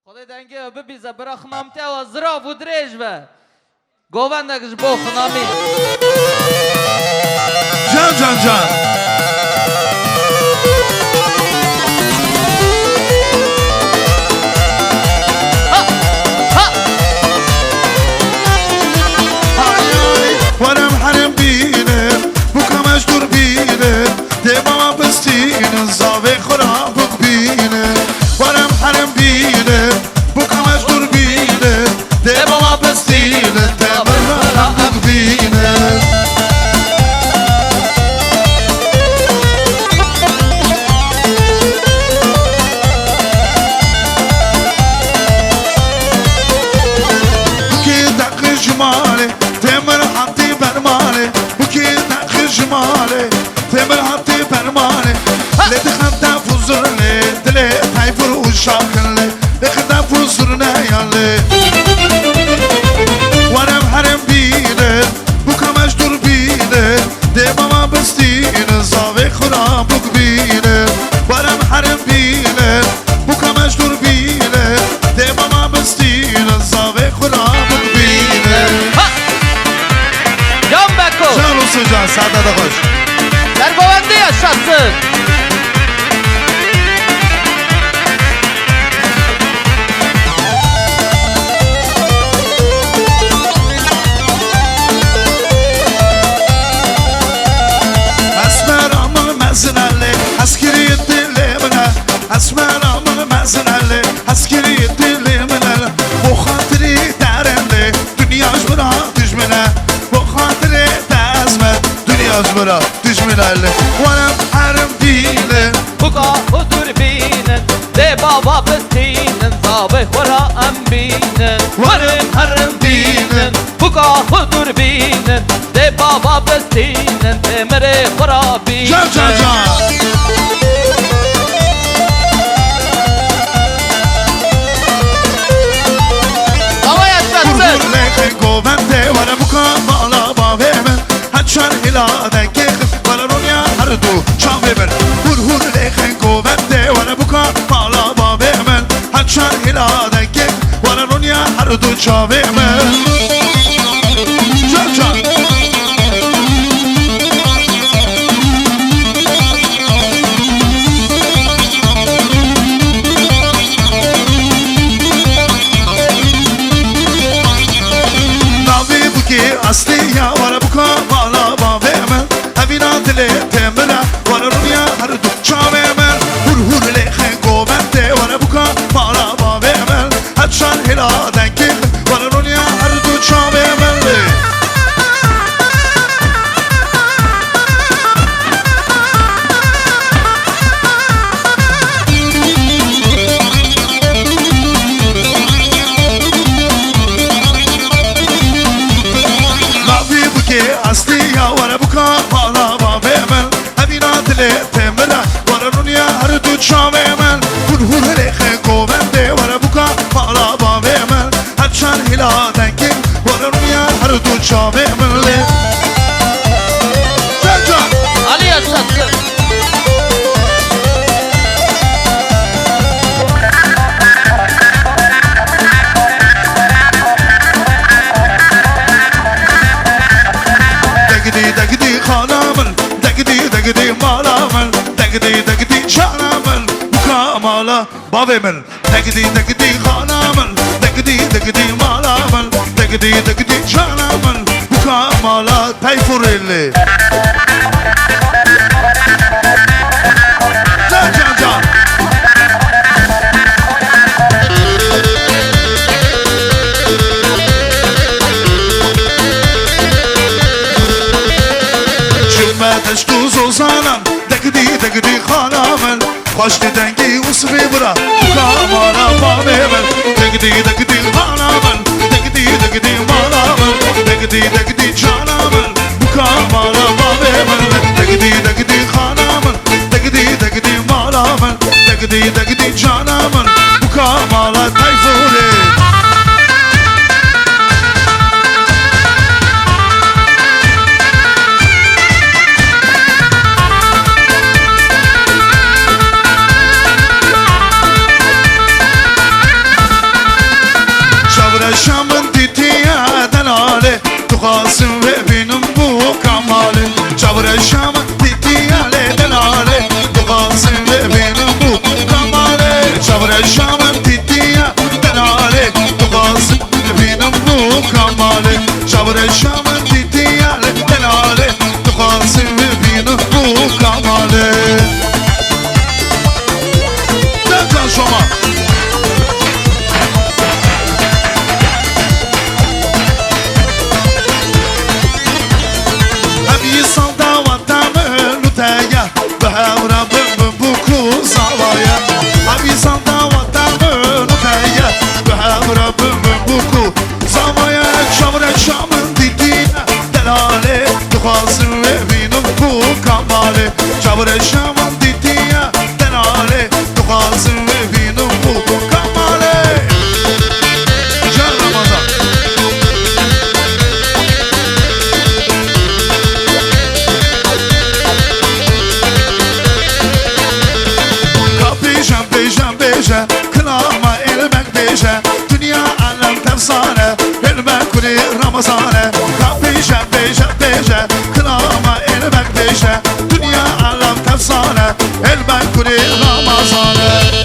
خدای دنگه ببیزه براخمامته و زراف و دریج به گووندگش بو خنامی جان جان جان ورم حرم بینه بکمش دور بینه ده بابا بستین زاوی خراب بینه ورم حرم بینه بکمش دور بینه ده بابا بستین ده خراب بینه بکی دقی جماله تمر حطی برمانه بکی دقی جماله تمر حطی برمانه لدخل فزرنه دل تایفر و شاکله لدخل فزرنه یاله ورم حرم بینه بکمش دور بینه ده بابا بستین زاوی خرابک بینه ورم حرم بینه بکمش دور بینه ده بابا بستین زاوی خرابک بینه جان بکو جان olsun can sağda da koş در گوونده yaşasın اسمرامın mezinali askeri dilimine esmeramın mezinali askeri dilimine bu hatırı derinde dünya jmına düşmene bu hatırı dezme dünya jmına düşmene varım harim dile Buka hudur binen de baba bestinen zabe khora ambinen varın harın dinen Buka hudur binen de baba bestinen temere khora binen can can can Hava yaşasın Leke govente vara buka bala baveme Haçar hilade kek vara ronya hardu çavemer Hur leke govente vara buka bala baveme Haçar hilade kek vara ronya hardu çavemer Can can Navi buki asli ya vara buka bala baveme Evina dile temela vara ronya hardu çavemer Hur leke govente vara buka bala baveme Haçar hilade kek vara ronya hardu çavemer Navi buki asli ya vara buka bala baveme Evina dile temela vara ronya hardu çavemer Hur leke govente vara buka bala baveme Haçar hilade kek vara ronya hardu çavemer Can can Ali yaşasın Degdi hanımın Degdi malamın Degdi canımın Mukamala bavemin Degdi hanımın Degdi malamın Degdi canımın Mukamala tayfurelli Can can can Cümmeteş tuz uzanan Degdi hanımın Hoştu dengi usvi bıra Kamala bavemin Degdi hanımın Degdi malamın Degdi canımın Kamala bavemin Degdi hanımın Degdi malamın Degdi canımın Kamala tayfuri Şam'ın dediği delale Tukasın ve benim bu kamale Çavre Şam'ın dediği delale Tukasın ve benim bu kamale Çavre Şam'ın dediği delale Tukasın ve benim bu kamale Çavre Şam'ın dediği delale Tukasın ve benim bu kamale Derkan Şoma Çavre Şam'ın dediği delale Tukasın ve benim bu kamale Can Ramazan Kapıcan beycan beja Kınama elmek beja Dünya alem tefsane Elmek kuli Ramazane Kapıcan beycan beja Kınama elmek beja Dünya alem tefsane Elmek kuli Ramazane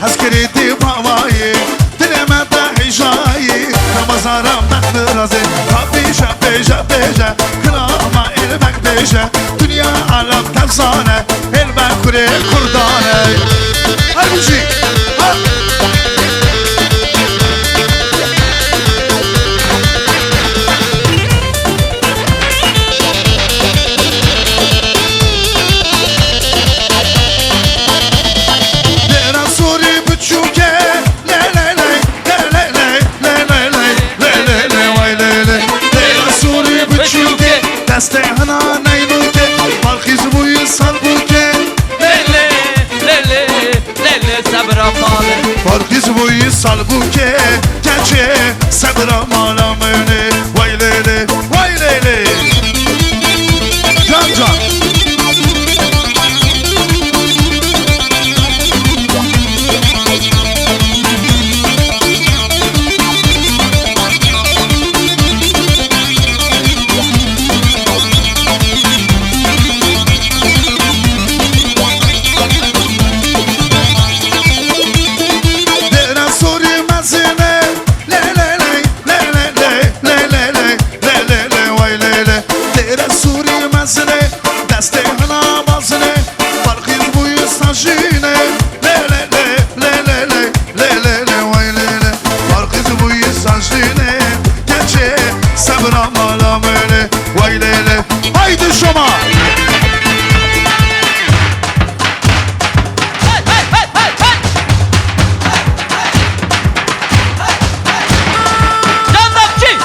Askeri divavayı Dilemede hicayi Ramazan'a ben razı Kapışa beja beja Kınama elbek beja Dünya alem tefsane Elbek kure kurdane Halbuki Deste hana neynuke Balkiz buyu salbuke Lele lele lele sabra male Balkiz buyu salbuke Gerçe sabra malamene Vay lele vay lele Can can Haydi Şoma! Canlakçı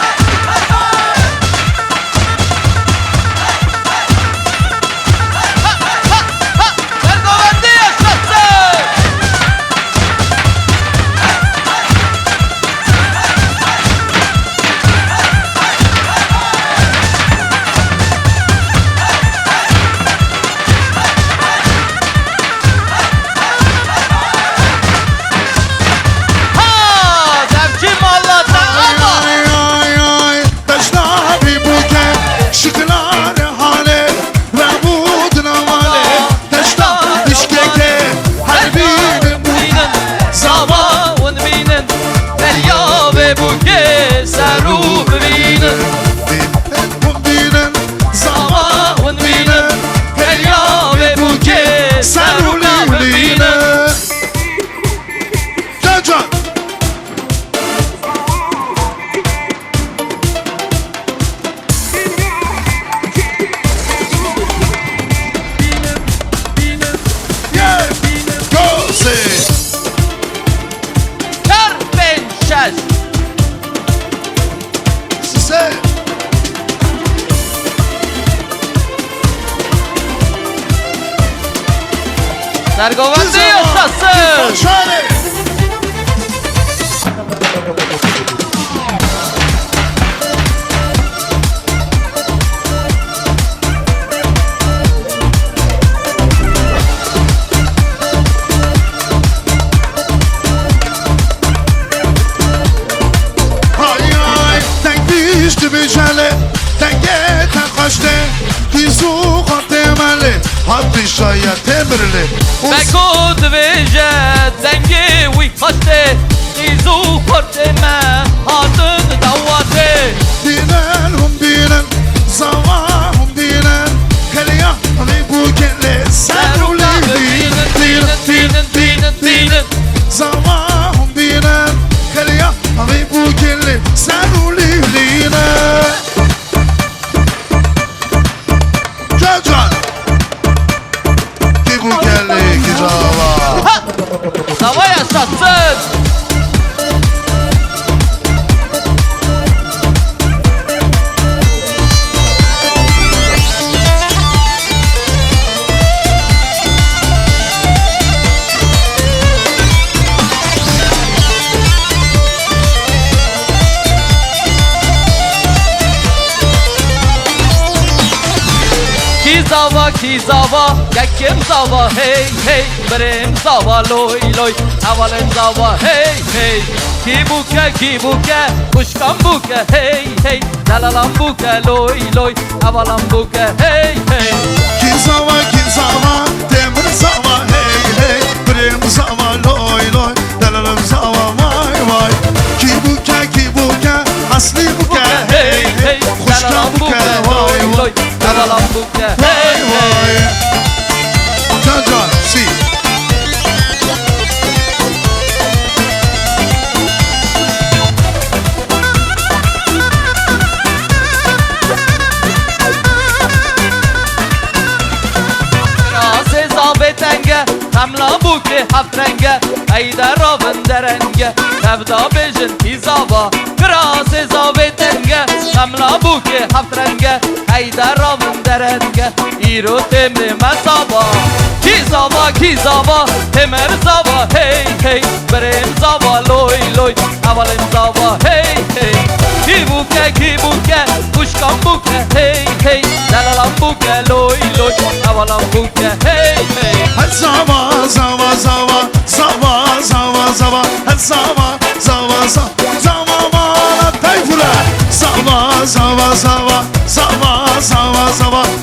Erdoğan'da yaşasın Erdoğan'da yaşasın. su temeli hattı şayet temirli Beko dveje dengi wî haste Nîzû xurtê me hatin dewatê Binen hum binen zava hum binen Keliya hami bu kelle seruli binen Zava hum binen Keliya hami bu kelle seruli binen Can Ki bu kelle ki zava Zava yaşatsın ki zava yakim zava hey hey Berim zava loy loy havalim zava hey hey Ki buke kuşkan buke hey hey Dalalam buke loy loy havalam buke hey hey Ki zava demir zava hey hey Berim zava loy loy dalalım zava vay vay Ki buke asli buke hey hey Kuşkan buke vay vay Dalalam buke hey hey Can si Betenge Hamla buke hafrenge Eyde ravın derenge Tevda bejin izava Krasi zavetenge Hamla buke hafrenge Eyde ravın derenge İro temri mesava Ki zava Temer zava hey hey Berim zava loy loy Havalim zava hey hey Ki buke Kuşkan buke hey hey Dalalam buke loy loy Havalam buke hey hey Her zava Her zava bana tayfura Zava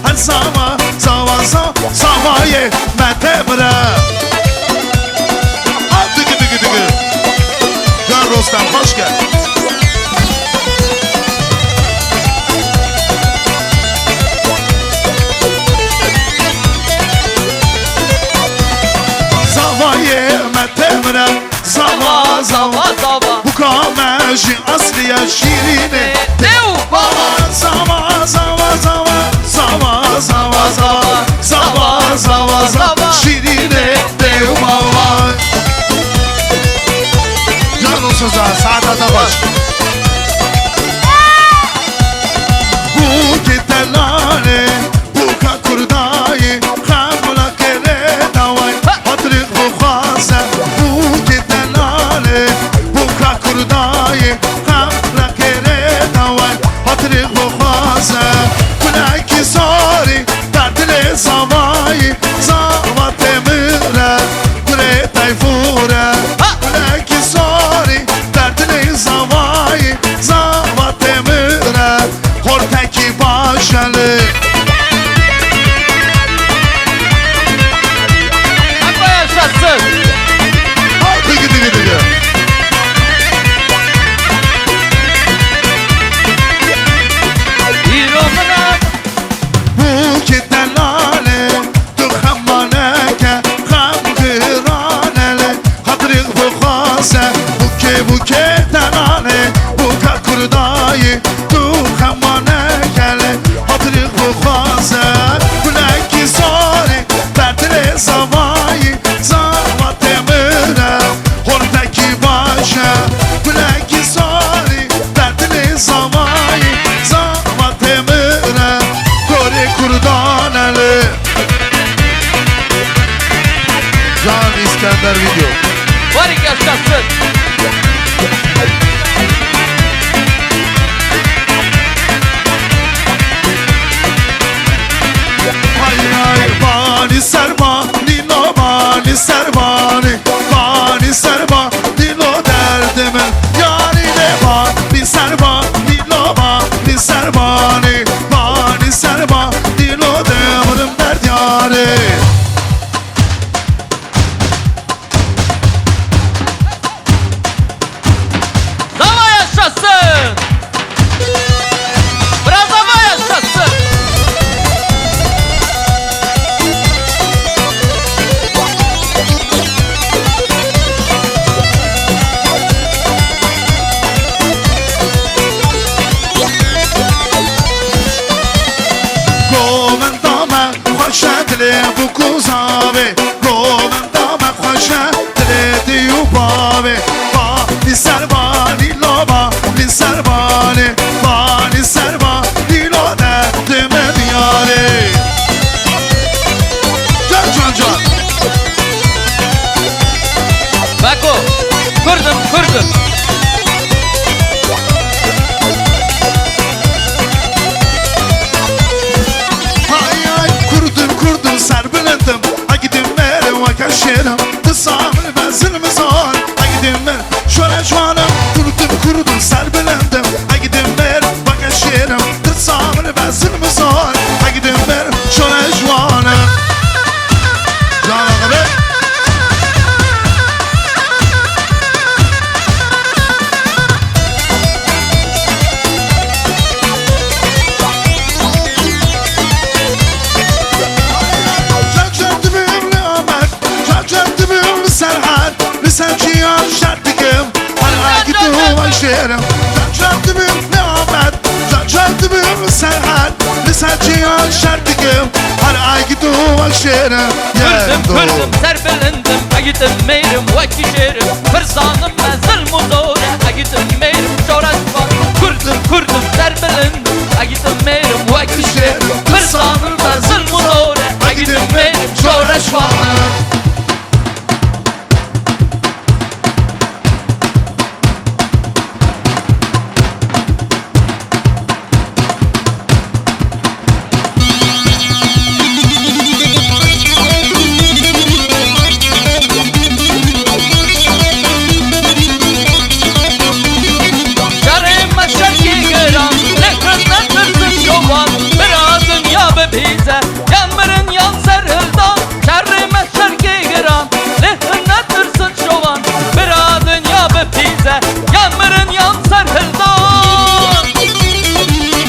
Her zavaye metemre Dıgı Can Rostam hoş gel Zavaye metemre Zava Bu kameji asliye şirine Dev baba Zava şirine dev baba Can olsun saadete baş Bu gitelane Bu kakurdayı Kamla kere davay Hatırık bu khase Bu gitelane Bu kakurdayı Kamla kere davay Hatırık bu khase Kulaki sari Derdine zavayı Zava temire Kule tayfure Kulaki sari Derdine zavayı Zava temire Horteki başalı Hadi yaşasın Dıgı İromuna Bu kitelale Dıkhammaneke Kham kıranele Hatırık bu khase Bu ketelale Bu kakurdayı Dıkhammanekele Hatırık bu khase Kulaki sari Derdine zavayı Zava temire Horteki başa Kulaki sari Derdine zavayı Zava temire Kore kurdaneli Can İskender video Var yaşasın Hay bani serba Nilo bani serbani Bani serba Nilo derdime Yani de bani serba Nilo bani serbani Bani serba Nilo derdime باوی گومندا مخوشه دل دیو باوی بانی سربانی لابا بانی سربانی بانی سربانی لاده دم دیاره جان جان جان Bako, kurdum kurdum. Hay ay kurdum kurdum serbilendim Ha gidin verin vakaşerim Tısamını benzin zor Ha gidin verin şöyle şuanım Kurdum kurdum serbilendim Ha gidin verin vakaşerim Tısamını benzin zor Ha gidin verin şöyle şuanım Can abi şerim Zancadımım ne ahmet Zancadımım serhat Lisanciyan şerdikim Her ay gidiyorum şerim Kurdum kurdum serbelendim. Agidim meyrim vaki şerim. Fırsanım mezil muzore. Agidim meyrim şoraş var. Kurdum kurdum serbelendim. Agidim meyrim vaki şerim. Fırsanım mezil muzore. Agidim meyrim şoraş var. Bize yanmırın yan serhildan Şerrime şerki giran Lehine tırsın şovan Bir adın ya bize yanmırın yan serhildan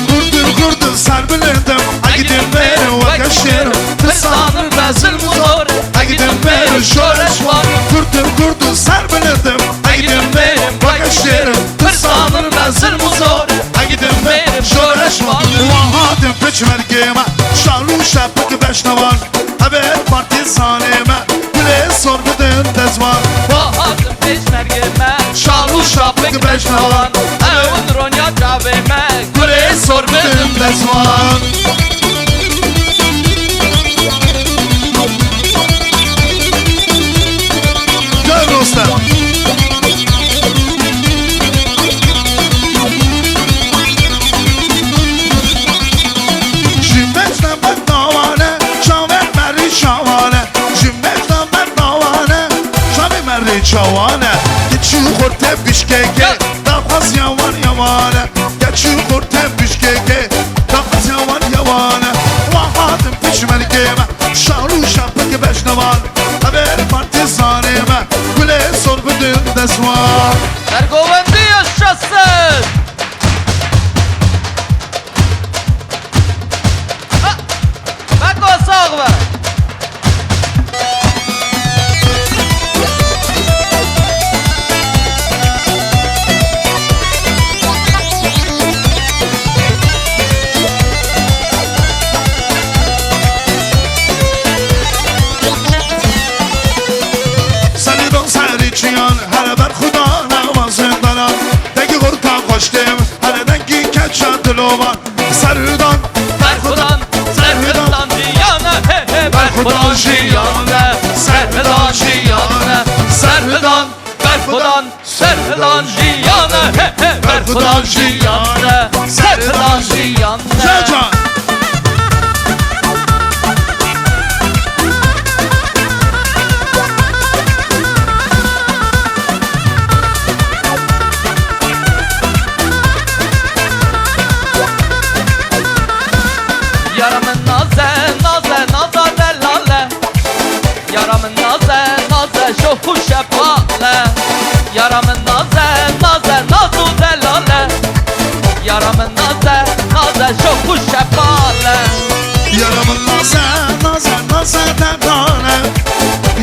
Kurdun kurdun serbilendim Ha gidin verin vakaşerim Tırsanır bezil muzor Ha gidin verin şöreş var Kurdun kurdun serbilendim Ha gidin verin vakaşerim Tırsanır bezil muzor Ha gidin verin şöreş var Vahadim peçmergeme Şarlu şapık beşnavan Haber partizaneme Güle sor budun dezvan Bahadım peşmergeme Şalu şapık beşnavan Evun ronya cavime Güle sor benim dezvan Gel dostlar Çavane Geçi kurte bişkeke Dağaz yavan yavane Geçi kurte bişkeke Dağaz yavan yavane Vahadım peşmergeme Şaru şapık beşnavan Haber partizaneme Güle sor budun dezvan Sergovendi yaşasın Bak o sağ ver Hele ber Xuda namazındanan Deki kurta koştum Hele denki keçe dilovan Serhudan Berhudan, Serhudan diyana he he Berhudan diyana Serhudan diyana Serhudan, Berhudan, Serhudan diyana he he Berhudan diyana Serhudan diyana Cacan Yaramın naze, naze, naza delale Yaramın naze, naze, şohu şefale Yaramın naze, naze, nazu delale Yaramın naze, naze, şohu şefale Yaramın naze, naze, naze delale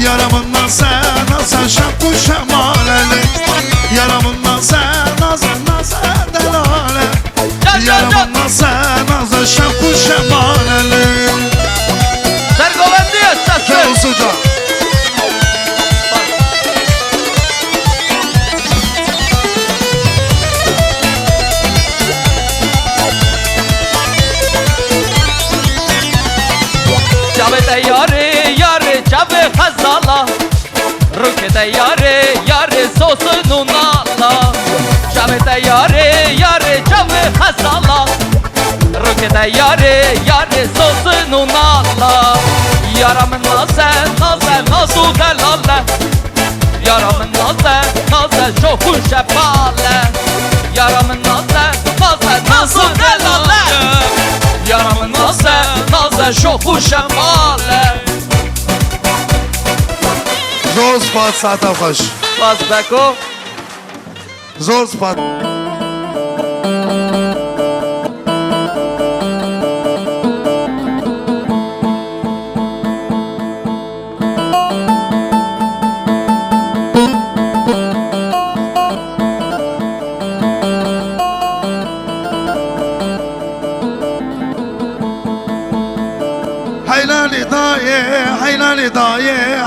Yaramın naze, naze, şapku şemaleli Yaramın naze, naze, naze delale Yaramın naze, naze, şapku şemaleli Sergovendi yaşasın Gel usulca خزالا روک ده یاره سوسنو نالا شب ده یاره جو خزالا روک ده یاره سوسنو نالا یارم نازو دلاله یارم نازه شوخو شباله یارم نازو دلاله یارم نازه شوخو شباله زور سپاس ساعتا خوش باز بکو زور سپاس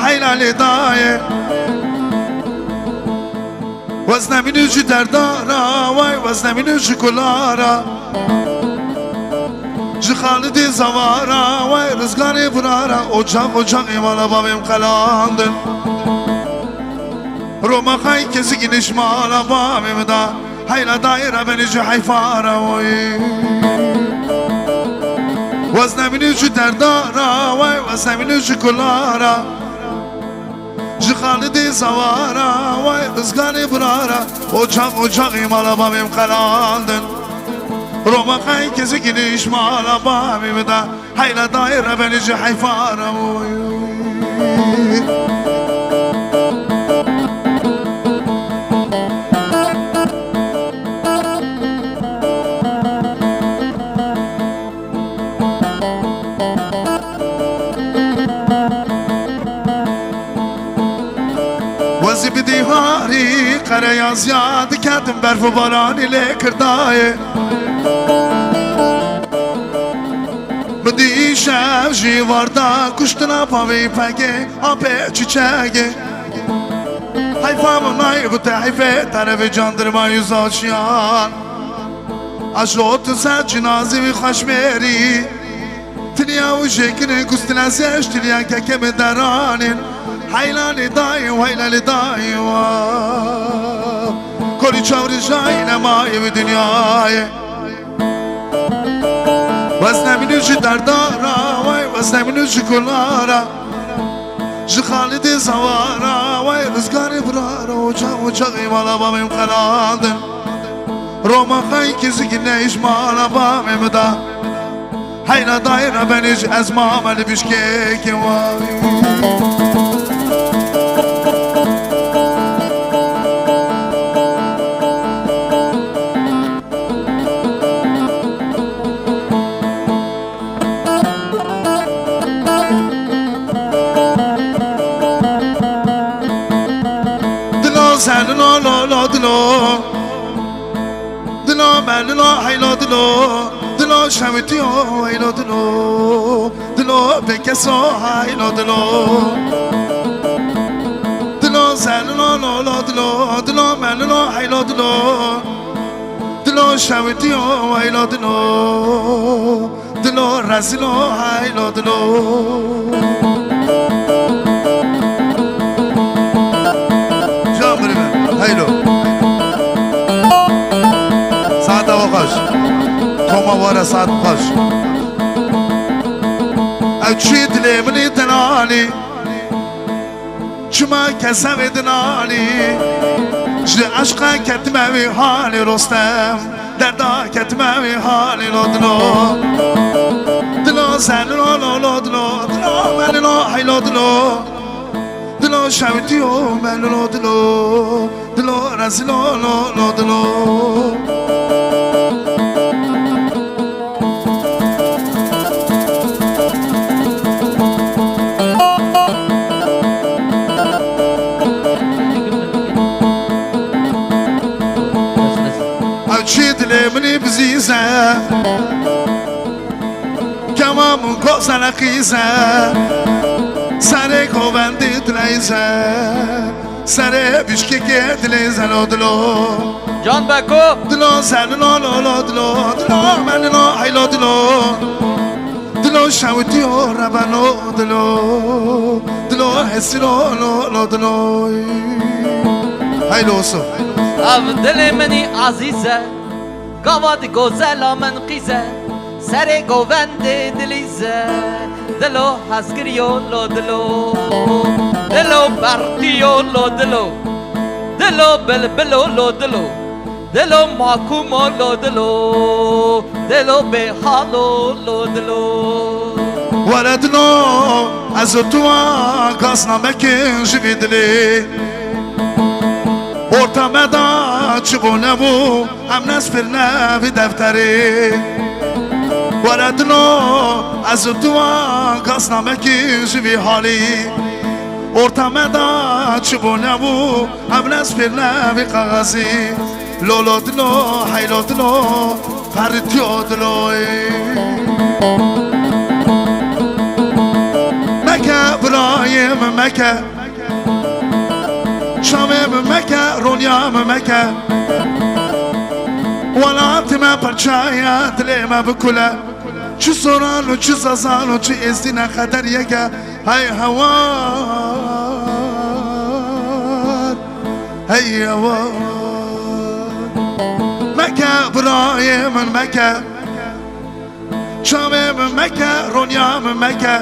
حیلالی دایه وزنمینو جی دردارا وای وزنمینو جی کلارا جی خالدی زوارا وای رزگاری برارا ocak ایمالا بابیم قلاندن روما خای کسی گینش مالا بابیم دا حیلا دایره بنی جی حیفارا وای وزنمینو جی دردارا وای وزنمینو جی کلارا جی خالدی زوارا وای رزگاری برارا ocak ایمالا بابیم قلاندن روما خای کسی گینش مالا بابیم دا حیلا دایره بنی جی حیفارا وای وزی بدی هاری قره زیاد کردم برف و بارانی لکردایه بدی شب جیواردا کشتنا پاوی پگه آپه چیچگه حیفام نای بوده حیفه طرف جاندرمای زاشیان اشوت سر جنازی و خشمری تنیا و شکر گستن ازش تنیا که کم درانین حیلالی دای و کلی چاوری جای نمای و دنیای وزنمینو جی دردارا وای وزنمینو جی کلارا جی خالدی زوارا وای رزگاری برارا ocak ایمالا بابیم قلاندن روما خای کسی که نیش مالا بابیم دا حیلا دایره بنیج از مامل بیشکیک وای دلو ملو حیلا دلو شمتیو حیلا دلو بکسو حیلا دلو زلو دلو ملو حیلا دلو شمتیو حیلا دلو رزیلو حیلا حیلو ساعت خوش کما واره ساعت خوش او چی دلی منی دنالی چما کسم دنالی جد عشقا کتمه وی حالی رستم دردا کتمه وی حالی دلو زلو دلو ملو حیلو دلو شمتیو ملو دلو رزیلو دلو چی دلی منی بزیزه کمامون کسان خیزه سر کوبندی دلیزه سر بیشکی که دلیزه دلو جان بکو دلو زلو دلو من حیلا دلو دلو شوتی و ربنو دلو حسی لو دلو های لوسو او دل منی عزیزه گاواد گوزلا من قیزه سر گووند دلیزه دلو هزگریو لو دلو برقیو لو دلو بلبلو لو دلو ماکومو لو دلو به حالو لو ولدنو از تو قصنا مکن جوی دلی ortamda çıkونه bu hem nesfirne bir defteri Veredino az duva kasname ki jivi hali ortamda çıkونه bu hem nesfirne bir kağızi Lolo dilo haylo dilo faritiyo dilo Mekke Ibrahim Mekke شامم مکه رونیام مکه ولات ما پرچایا دلما بکله چه سران و چه زازان و چه ازدینا خطر یکه های هوار های هوار مکه برایم مکه شامم مکه رونیام مکه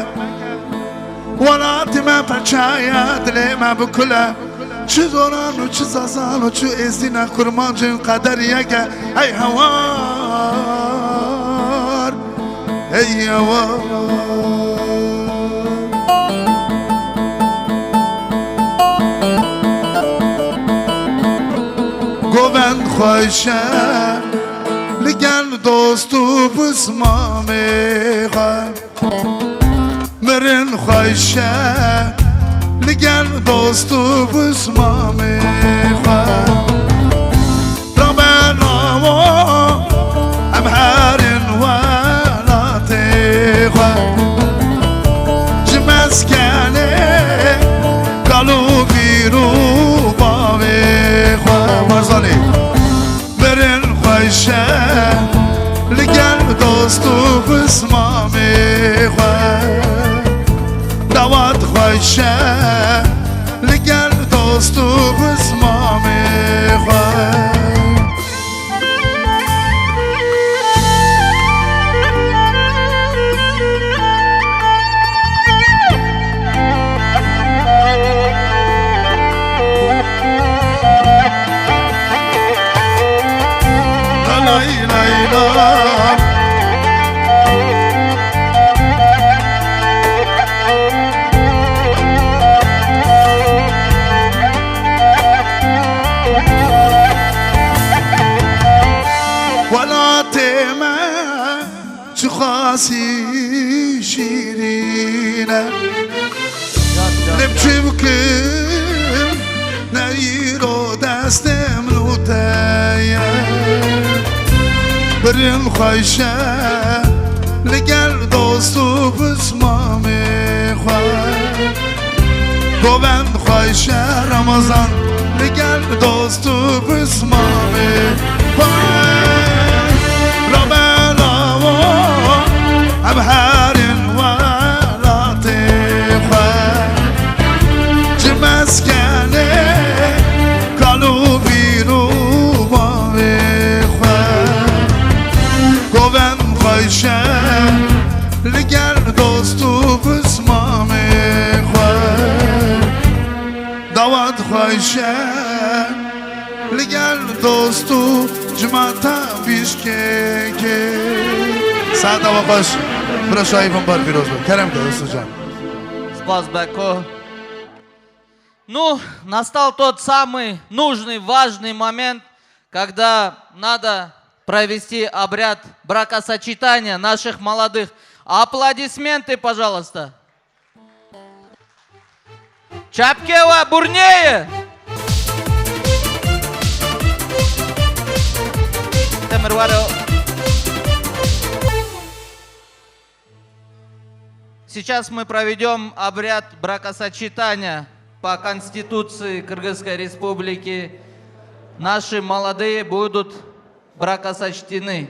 ولات ما پرچایا دلما بکله چه دوران و چه زازان و چه ازدینا kurman cin kader yeke ey havar ey havar Govend khoyshe ligen dostu bismame kha merin khoyshe لگن دوستو بسمامه خواه ربنا و امهارن ولاته خواه جمسکنه کلو بیرو باوه خواه مرزالی برن خوشه لگن دوستو بسمامه خواه دوات خوشه لگل دوستو بسمامه خواه لای لای لای خاصي شيرينه نبكي بكم نيرو دستم لوتايا برن خايشة لقل دوستو بسمامي خواه قوبند خايشة رمضان لقل دوستو بسمامي خواه ربنا أبهارن ولطيفة جمسكني قلبي روبا بخوة قوم خيشة لقل دوستو بسمامي خوة دوات خيشة لقل دوستو جمعتا بيشكي ساعت و خوش برو شایفون بار پیروز بود کرم که دوستو جان Спасибо. Ну, настал тот самый нужный, важный момент, когда надо провести обряд бракосочетания наших молодых. Аплодисменты, пожалуйста. Чапкева, бурнее! Сейчас мы проведем обряд бракосочетания по Конституции Кыргызской Республики. Наши молодые будут бракосочтены.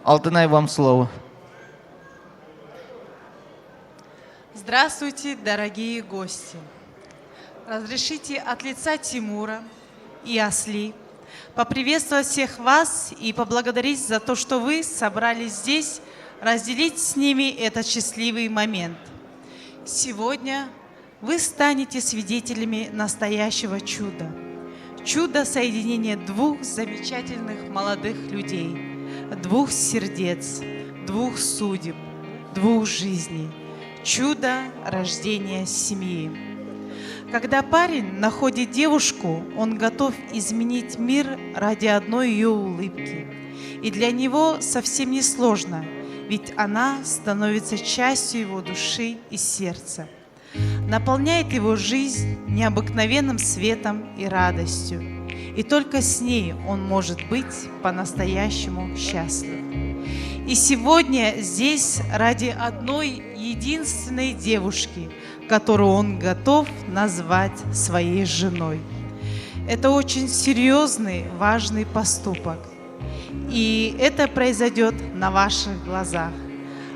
Алтынай, вам слово. Здравствуйте, дорогие гости! Разрешите от лица Тимура и Асли поприветствовать всех вас и поблагодарить за то, что вы собрались здесь, разделить с ними этот счастливый момент. Сегодня вы станете свидетелями настоящего чуда. Чудо соединения двух замечательных молодых людей, двух сердец, двух судеб, двух жизней. Чудо рождения семьи. Когда парень находит девушку, он готов изменить мир ради одной ее улыбки. И для него совсем не сложно, ведь она становится частью его души и сердца, наполняет его жизнь необыкновенным светом и радостью. И только с ней он может быть по-настоящему счастлив. И сегодня здесь ради одной единственной девушки, которую он готов назвать своей женой. Это очень серьезный, важный поступок. И это произойдет на ваших глазах.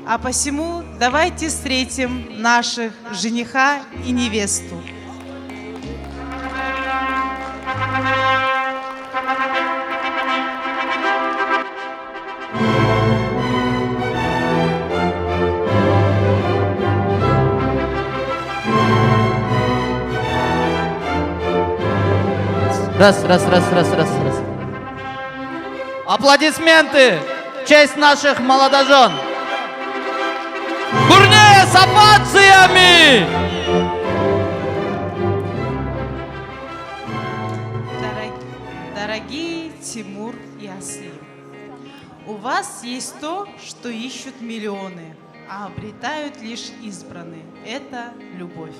А посему давайте встретим наших жениха и невесту. Раз. Аплодисменты в честь наших молодожен. Бурнее с овациями! Дорогие Тимур и Асли, у вас есть то, что ищут миллионы, а обретают лишь избранные. Это любовь.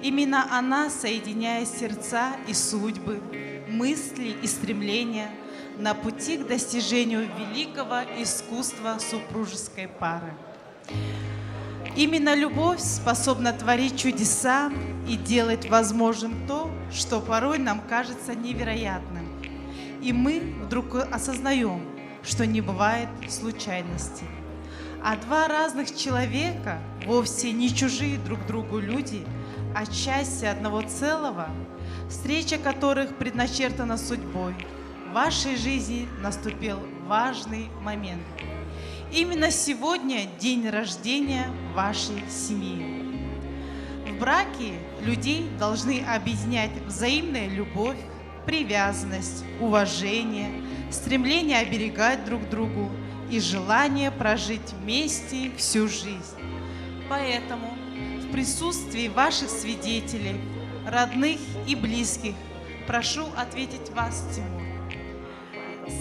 Именно она соединяет сердца и судьбы, мысли и стремления на пути к достижению великого искусства супружеской пары. Именно любовь способна творить чудеса и делать возможным то, что порой нам кажется невероятным. И мы вдруг осознаем, что не бывает случайностей. А два разных человека, вовсе не чужие друг другу люди, а части одного целого, встреча которых предначертана судьбой, в вашей жизни наступил важный момент. Именно сегодня день рождения вашей семьи. В браке людей должны объединять взаимная любовь, привязанность, уважение, стремление оберегать друг другу и желание прожить вместе всю жизнь. Поэтому в присутствии ваших свидетелей, родных и близких, прошу ответить вас, Тимур.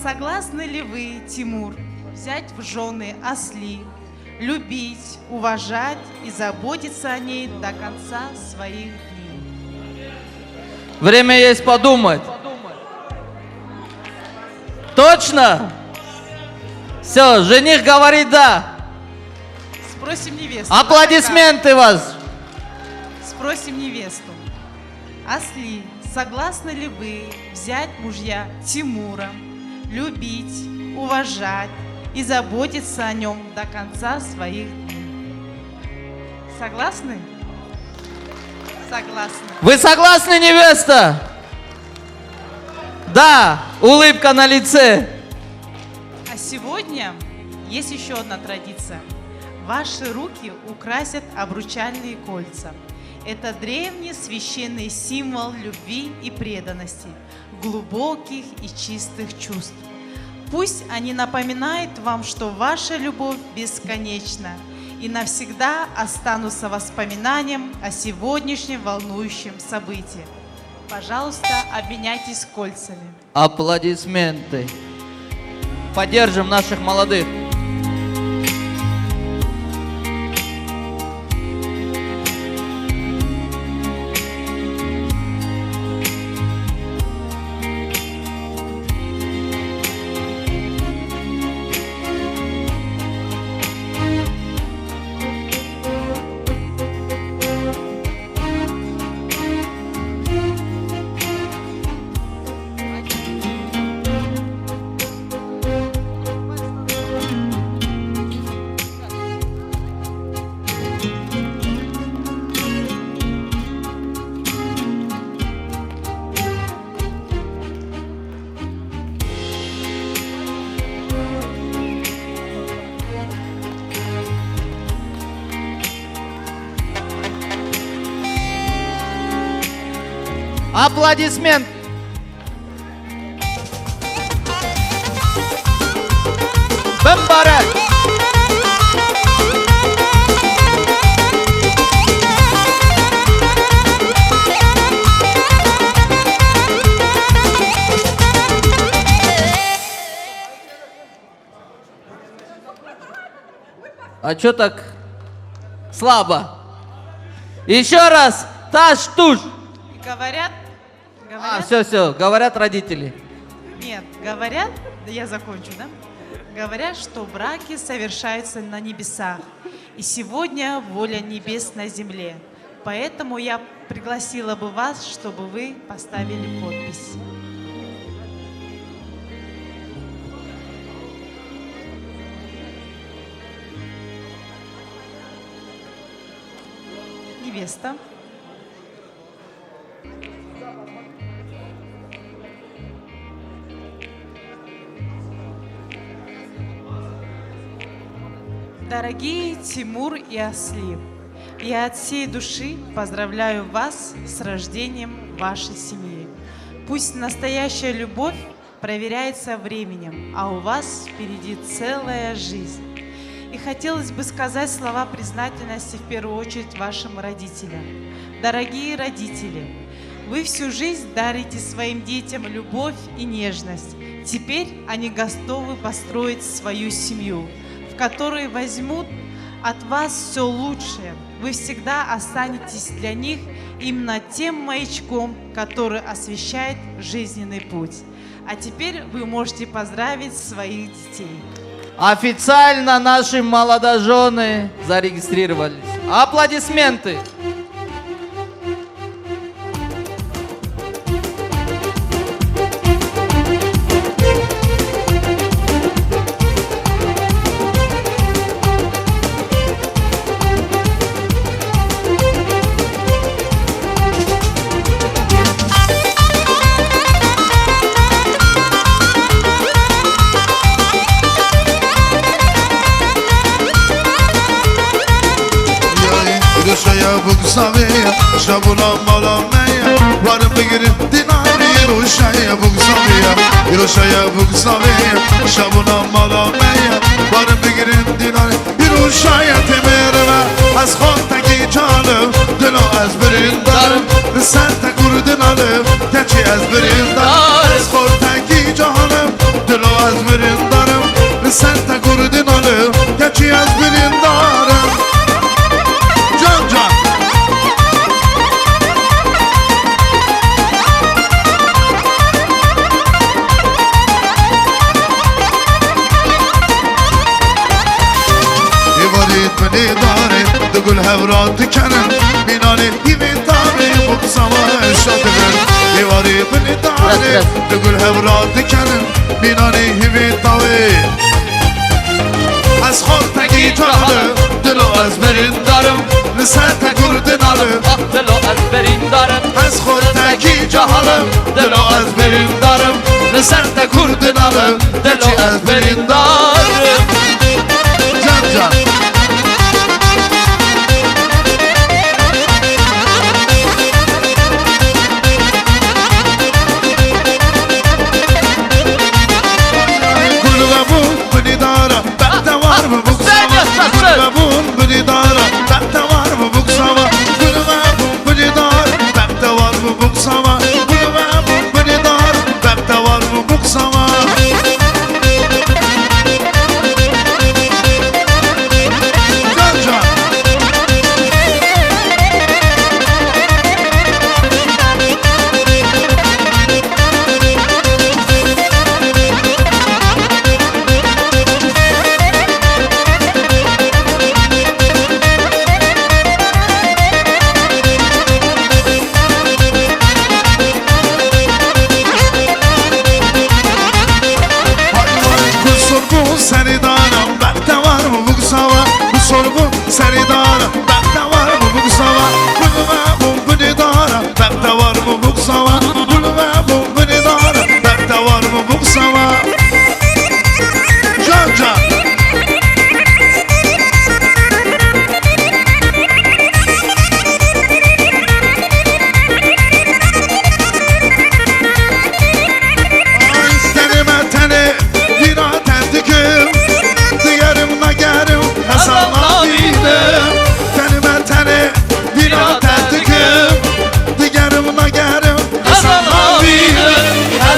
Согласны ли вы, Тимур, взять в жены Асли, любить, уважать и заботиться о ней до конца своих дней? Время есть подумать. Точно? Все, жених говорит да. Спросим невесту. Аплодисменты вас. Спросим невесту. Асли, согласны ли вы взять мужья Тимура, любить, уважать и заботиться о нем до конца своих дней? Согласны? Согласны. Вы согласны, невеста? Да, улыбка на лице. А сегодня есть еще одна традиция. Ваши руки украсят обручальные кольца. Это древний священный символ любви и преданности, глубоких и чистых чувств. Пусть они напоминают вам, что ваша любовь бесконечна и навсегда останутся воспоминанием о сегодняшнем волнующем событии. Пожалуйста, обменяйтесь кольцами. Аплодисменты. Поддержим наших молодых. Аплодисмент. Бэмбарак. А чё так слабо? Еще раз. Таш-туш. Говорят, Все, говорят родители. нет, говорят, да я закончу, да? Говорят, что браки совершаются на небесах, и сегодня воля небес на земле. Поэтому я пригласила бы вас, чтобы вы поставили подпись. Невеста. Дорогие Тимур и Асли, я от всей души поздравляю вас с рождением вашей семьи. Пусть настоящая любовь проверяется временем, а у вас впереди целая жизнь. И хотелось бы сказать слова признательности в первую очередь вашим родителям. Дорогие родители, вы всю жизнь дарите своим детям любовь и нежность. Теперь они готовы построить свою семью, в которой возьмут от вас все лучшее. Вы всегда останетесь для них именно тем маячком, который освещает жизненный путь. А теперь вы можете поздравить своих детей. Официально наши молодожены зарегистрировались. Аплодисменты. Şaya bugsaviya, şabuna malameya, varım bigirin dinari, Roşaya bugsaviya, Roşaya bugsaviya, şabuna malameya, varım bigirin dinari, Roşaya temerime, az xontaki canım, dilo az birindarım, sen te kurdun alım, keçi az birindarım, az xontaki canım, dilo az birindarım, sen te kurdun alım, keçi az birindarım. بني داري تقول هورات كنن بناني يمي داري بقصما شاطرن يواري بني داري تقول هورات كنن بناني يمي داري از خورتگی جانم دلو از برین دارم لسان تگردن آلم دلو از برین دارم از خورتگی جانم دلو از برین دارم لسان تگردن آلم دلو از برین دارم جان جان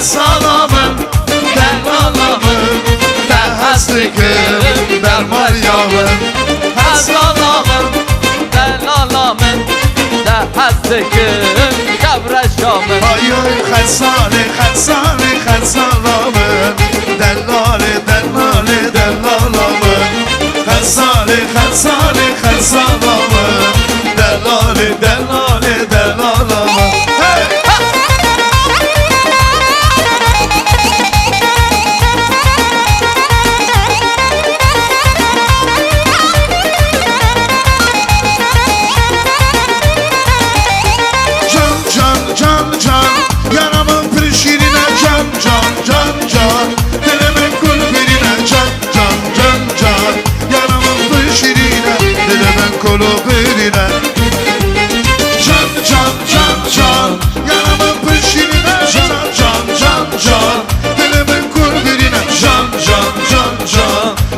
salamın Dellalamın De hastikım Dermar yavın Hazalamın Delalamın De hastikın Kavreşamın Ay ay xətsali salamın Dəllali dəllalamın Xətsali salamın Dəllali dəllalamın Hey! Can Yaramın bir şirine can Dilimin kul birine can Yaramın bir şirine Dilimin kulu birine Can Yaramın bir şirine can Dilimin kul birine can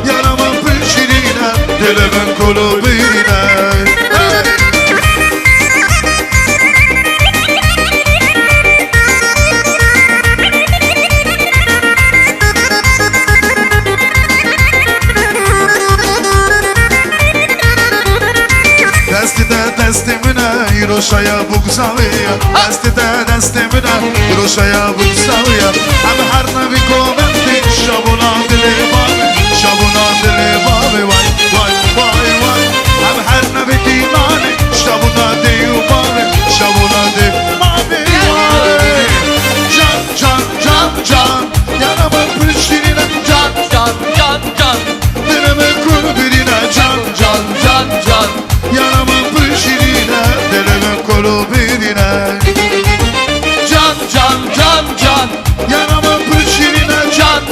Yaramın bir şirine Dilimin kulu birine Hey! Destimine Roşaya bugzaviya Destimine Roşaya bugzaviya Hem her nevi komendi Şabuna dili babi Vay Hem her nevi dinani Şabuna dili babi Vay Can Yaramın pürşirine Can Dilimin kul birine can Yaramın pürşirine Dilimin kulu birine Can Yaramın pürşirine Can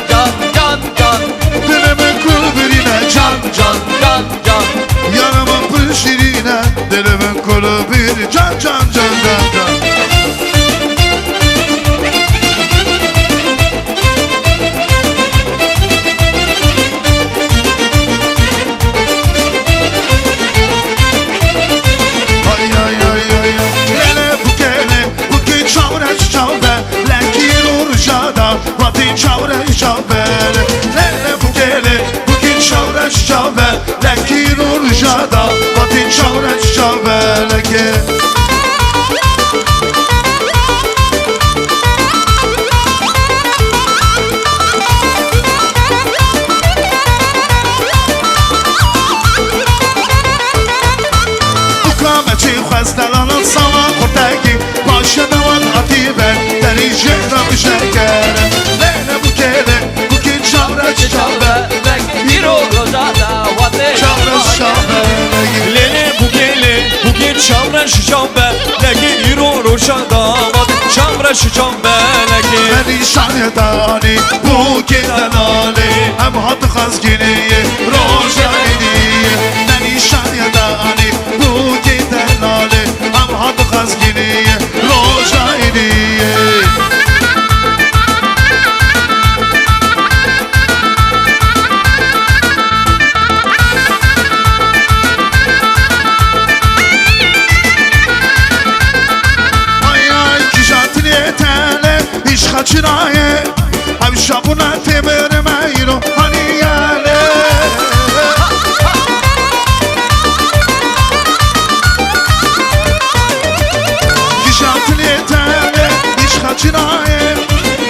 Dilimin kulu birine Can Yaramın pürşirine Dilimin kulu birine Can Leki rurjada Batin çavreç çaveleke Ukameti xwezdelanın sama kurteki Başı davan atiben Deri jehra şeker Leyne bu kele Bu ki çavreç çaveleke Hiro rojada Lele bugün çamra şişambe Leki iro roşada vat çamra şişambe leki Perişan dani bu kedanali Hem hadı khazgini rojayni Perişan dani bu kedanali Hem hadı khazgini rojayni Kaçınaye Hem şabuna temirime yiro hani yale Gişatın yetene iş kaçınaye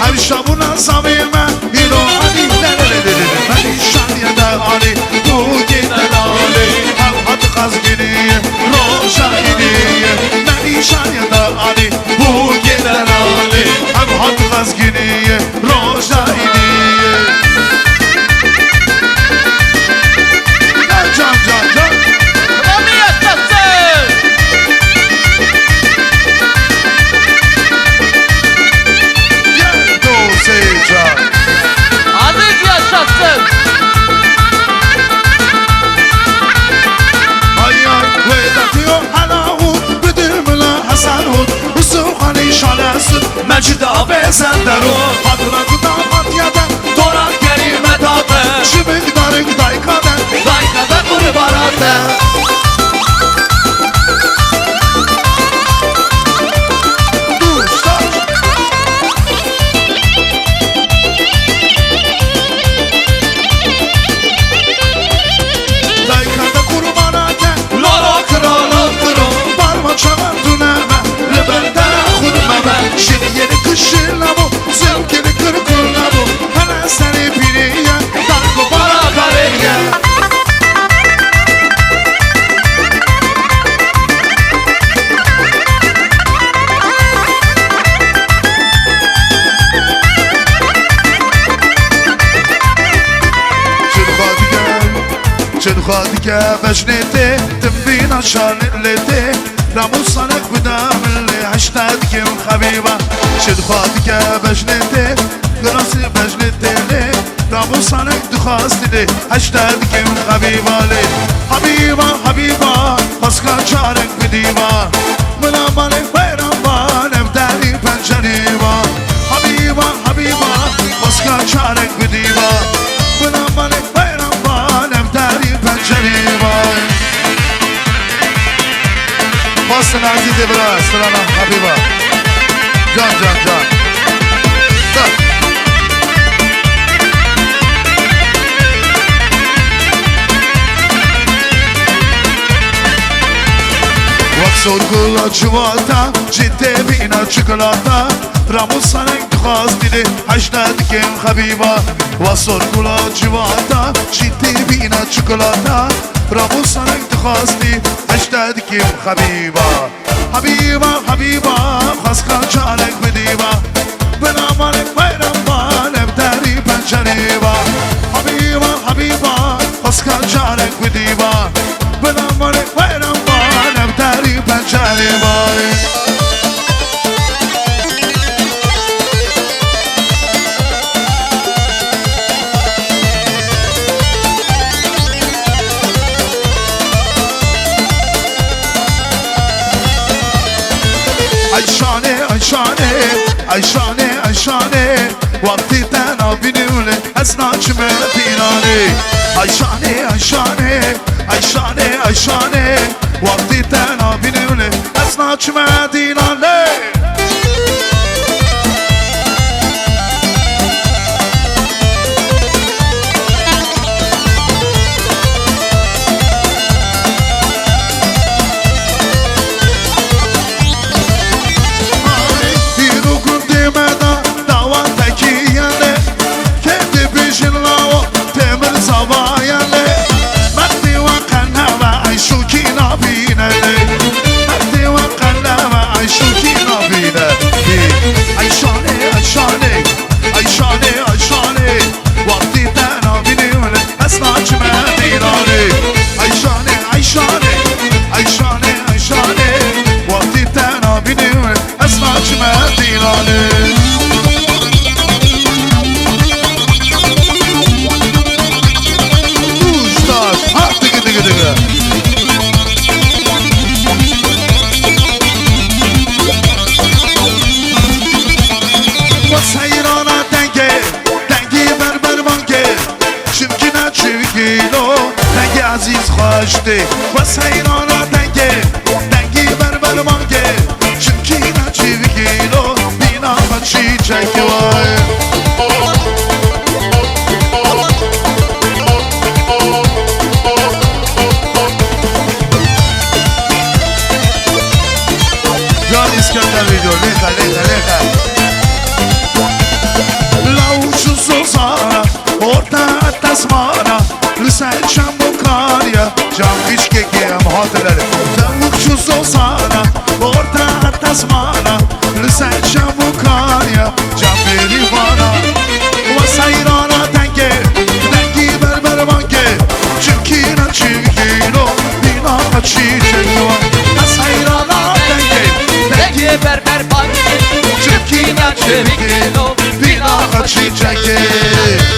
Hem şabuna samime yiro hani lelelelele Hani şaniye de hani bu giden ali Hem adı kazginiye roşa iniye Hani şaniye de hani bu giden ali Hem adı kazginiye roşa iniye Can Mami yaşasın Gel doseca Aziz yaşasın Ay ay vedatio halahu Büdümüla hasanhut Usuhani şalasın Mecid abe senderu Haduna kudamat yadan Torat kelime tadı Şümük darık daykaden Daykada kurbanatı بجنتي تنبينا شانلتي راموسانك بدام اللي عشتك يا حبيبة شد خاطك بجنتي دراسي بجنتي لي راموسانك دخاستي لي عشتك يا حبيبة لي حبيبة حبيبة بسكا شارك بديبة من أمالك بيرم بانم داري بنجنيبة حبيبة حبيبة بسكا شارك بديبة من أمالك بيرم بانم داري بنجنيبة Boston عزيزي براس سلامة حبيبة جان جان جان وقصور كل جواتا جدي بينا شوكولاتا راموسانك دخاستي لي عشتك يا حبيبة وقصور كل جواتا جدي بينا شوكولاتا راموسانك دخاستي عشتك يا حبيبة حبيبة حبيبة خاصك جالك بديبة بنامالك بيرم بالم داري بنجنيبة حبيبة حبيبة خاصك جالك بديبة بنامالك بيرم بالم داري بنجنيبة عيشاني وقتی تنها بینیونه از ناچم دینانه عیشانه وقتی تنها بینیونه از ناچم دینانه بس حیرانا دنگی بر مانگه چونکی نچی بگیلو بینا بچی چکی وای جان اسکندر ویدیو لیخه لوچو سوزانا orta tasmana Lüsen çambukarya Cam içkekiyem hatırları Tavuk çuzo sana Orta tasmana Lüsen çambukarya Cam veri bana Vasayrana dengi berber banke Çirkina çirkino Bina kaçı çekiyor Vasayrana dengi berber banke Çirkina çirkino Bina kaçı çekiyor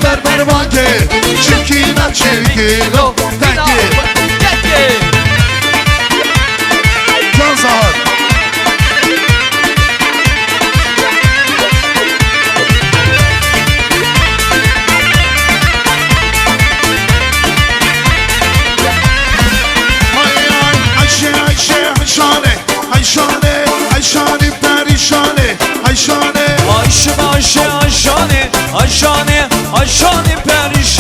berber banke Çirkina çirkino dengi Can Zahar Ayşane perişane Ayşane Ayşane perişan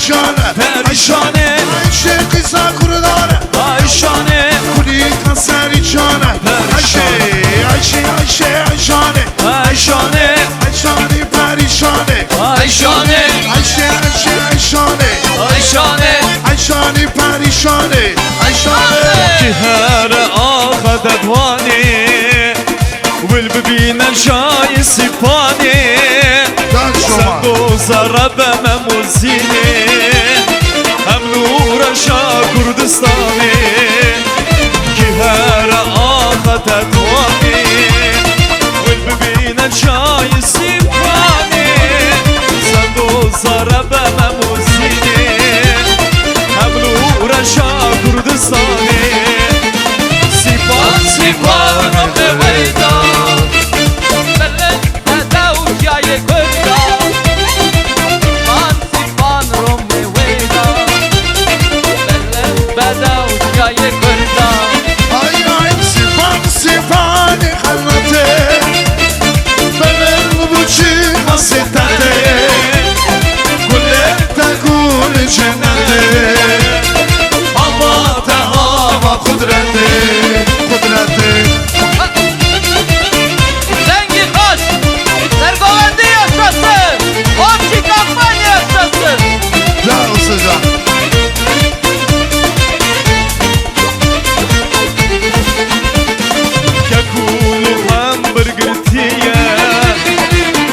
پریشانه پریشانه عیشه قیصه کرداره عیشانه کلی کسری جانه عیشه عیشانه عیشانه عیشانی پریشانه عیشانه عیشانه عیشانه عیشانی پریشانه عیشانه که هر آخه ددوانه ول ببینن جای سیپانه سندو زرب مموزینه هم نور شا کردستانه که هر آخه ددوانه ول ببینن جای سیپانه سندو زرب مموزینه هم نور شا کردستانه سیپان سیپان رو به ویدا بلد نداو جای کردا سیپان رو میویدا بلد بداو جای کردا ay sifani خلته بلن بوچی خسیتته گله تکون جنته هوا تا هوا قدرته زنگی خوش سرگاونده yaşasın Hopçi kampanya yaşasın ya usta ککولو هم برگرتیه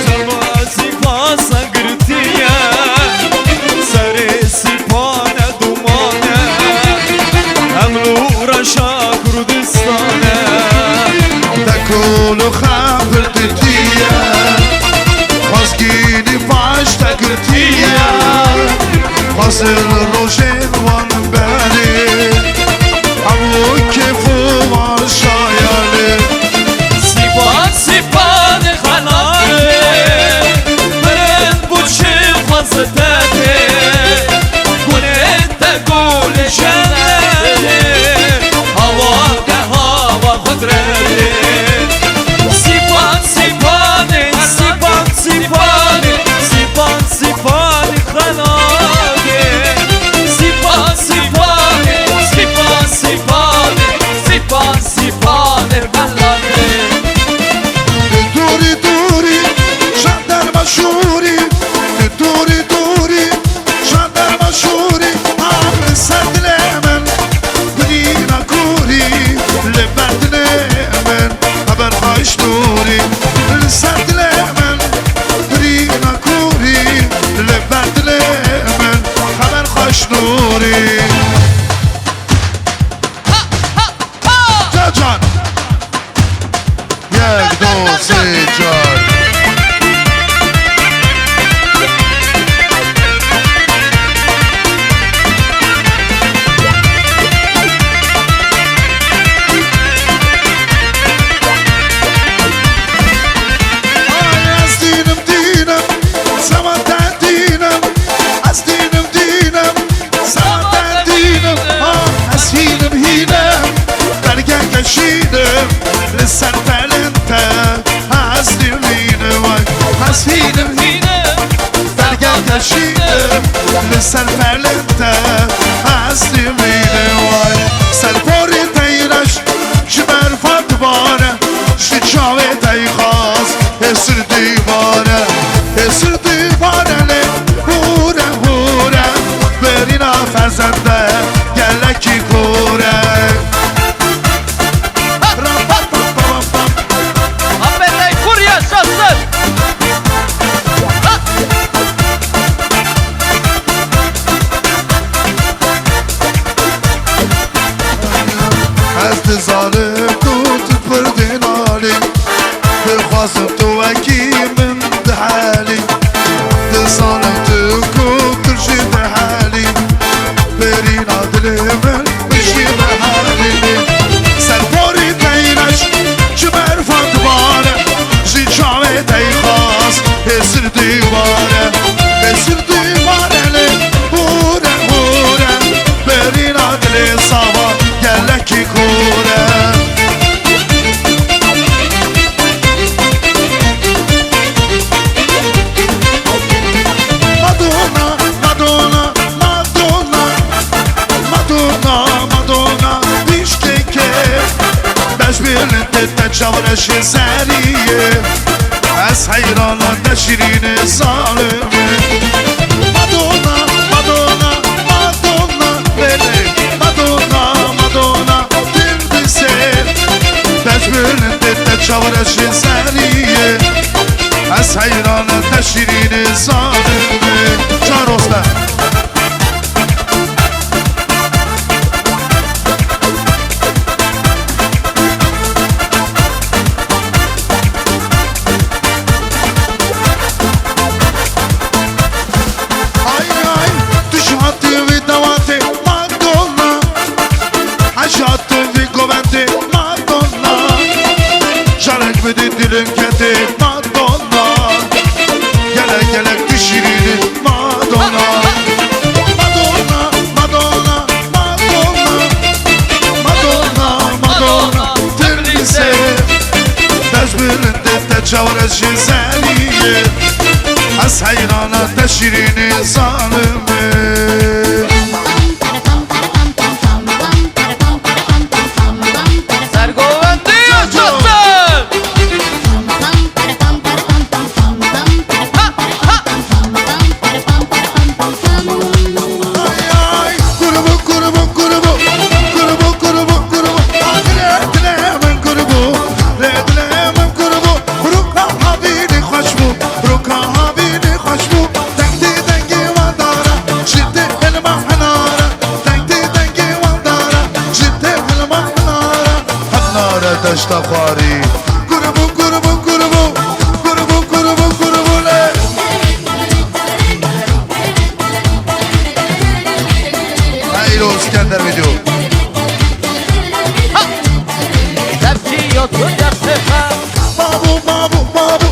جوازی پاسا گرتیه سر سیپان دومانه هم لورشا کردستانه تکولو خبر دتیه خواستگینی پاش تکرتیه خواستر روشن وان بری همو کفو وان شایاله سیپان سیپان خلاره برن بوچه خواستته گونه گل شنه هوا که هوا خدرته سیپان سیپان سیپان سیپان سیپان سیپان خلاره سیپان سیپان سیپان سیپان سیپان سیپان خلاره دوری دوری شندر مشوری دوری دوری شندر مشوری هم سردل من بنینا کوری لبردل من خبر خواهش دوری سردل من بنینا کوری لبردل من خبر خواهش دوری جان یک دو سه چار از دینم دینم زمان دینم از دینم دینم زمان دینم از هینم هینم درگه کشیدم لسن فلنته از دینم هینم از هینم هینم درگه کشیدم لسن فلنته از دینم هینم سرپاری تیرش جبر فاتبانه شی چاوه تی خواست اسر دیوانه لی هوره هوره برینا فرزنده گلکی کوره Ahmet Kur yaşasın از ظالم تو پردین عالی بخواستم تو وکی من دحالی ظالم تو کتر جد حالی برینا دل من بشی بحالی سرپاری تینش جبر فاتبانه جی چاوه تی خواست اسر دیوانه لی هوره هوره برینا دل ساوا گلکی کوره تجاورش زریه از حیرانت نشیرین ظالمه مادونا مادونا مادونا بله مادونا مادونا دل بسر تجبرنت تجاورش زریه از حیرانت نشیرین ظالمه چهار رسته dilim keti Madonna Gele gele düşürünü Madonna Madonna, Madonna, Madonna Madonna, Madonna Tırnise Tezbirinde tecavüz cizeliye Az hayrana teşirini zalime Tafari Grubu grubu grubu Grubu grubu grubu le Hayırlı olsun İskender video Dertçi yotun dertsefa Babu babu babu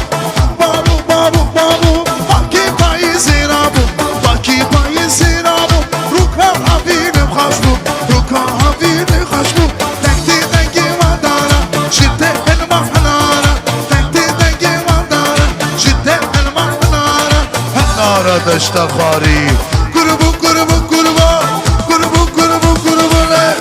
Babu babu babu Baki payı zirabu Baki payı zirabu Ruka habinim haşbu Ruka habinim haşbu Dışta fari Grubu grubu grubu Grubu grubu grubu le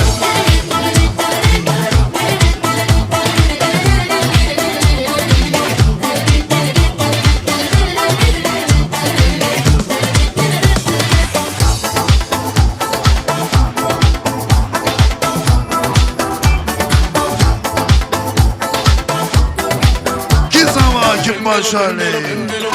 Kizama kim maşallah